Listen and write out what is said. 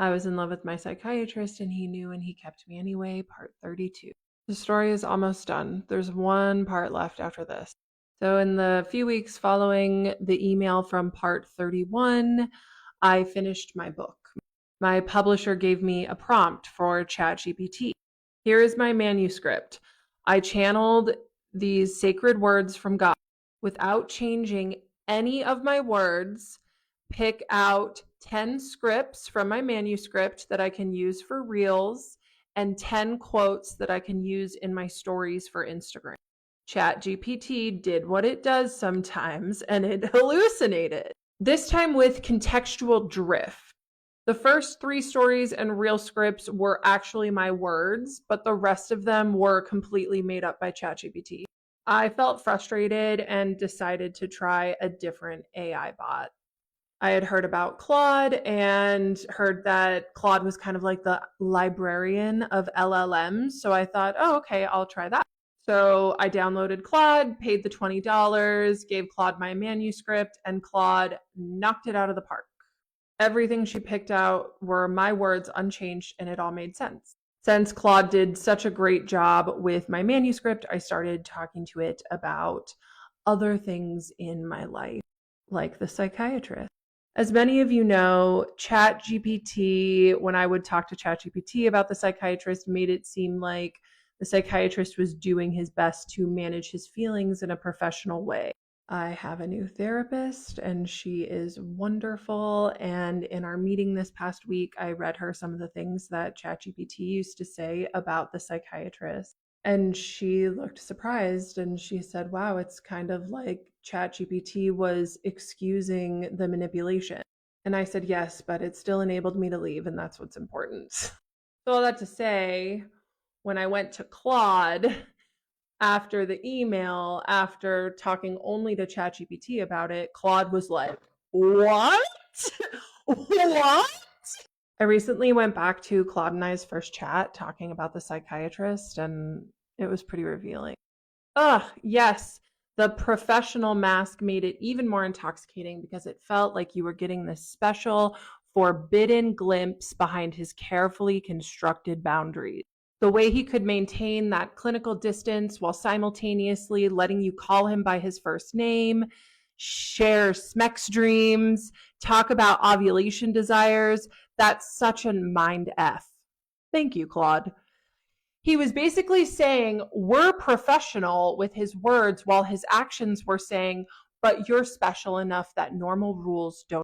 I was in love with my psychiatrist and he knew and he kept me anyway, part 32. The story is almost done. There's one part left after this. So in the few weeks following the email from part 31, I finished my book. My publisher gave me a prompt for ChatGPT. Here is my manuscript. I channeled these sacred words from God without changing any of my words. Pick out 10 scripts from my manuscript that I can use for reels and 10 quotes that I can use in my stories for Instagram. ChatGPT did what it does sometimes and it hallucinated. This time with contextual drift. The first 3 stories and reel scripts were actually my words, but the rest of them were completely made up by ChatGPT. I felt frustrated and decided to try a different AI bot. I had heard about Claude and heard that Claude was kind of like the librarian of LLMs. So I thought, oh, okay, I'll try that. So I downloaded Claude, paid the $20, gave Claude my manuscript, and Claude knocked it out of the park. Everything she picked out were my words unchanged, and it all made sense. Since Claude did such a great job with my manuscript, I started talking to it about other things in my life, like the psychiatrist. As many of you know, ChatGPT, when I would talk to ChatGPT about the psychiatrist, made it seem like the psychiatrist was doing his best to manage his feelings in a professional way. I have a new therapist and she is wonderful. And in our meeting this past week, I read her some of the things that ChatGPT used to say about the psychiatrist. And she looked surprised and she said, wow, it's kind of like ChatGPT was excusing the manipulation. And I said, yes, but it still enabled me to leave, and that's what's important. So all that to say, when I went to Claude after the email, after talking only to ChatGPT about it, Claude was like, what? What? I recently went back to Claude and I's first chat talking about the psychiatrist, and it was pretty revealing. Yes, the professional mask made it even more intoxicating because it felt like you were getting this special, forbidden glimpse behind his carefully constructed boundaries. The way he could maintain that clinical distance while simultaneously letting you call him by his first name, share Smex dreams, talk about ovulation desires. That's such a mind F. Thank you, Claude. He was basically saying, we're professional with his words, while his actions were saying, but you're special enough that normal rules don't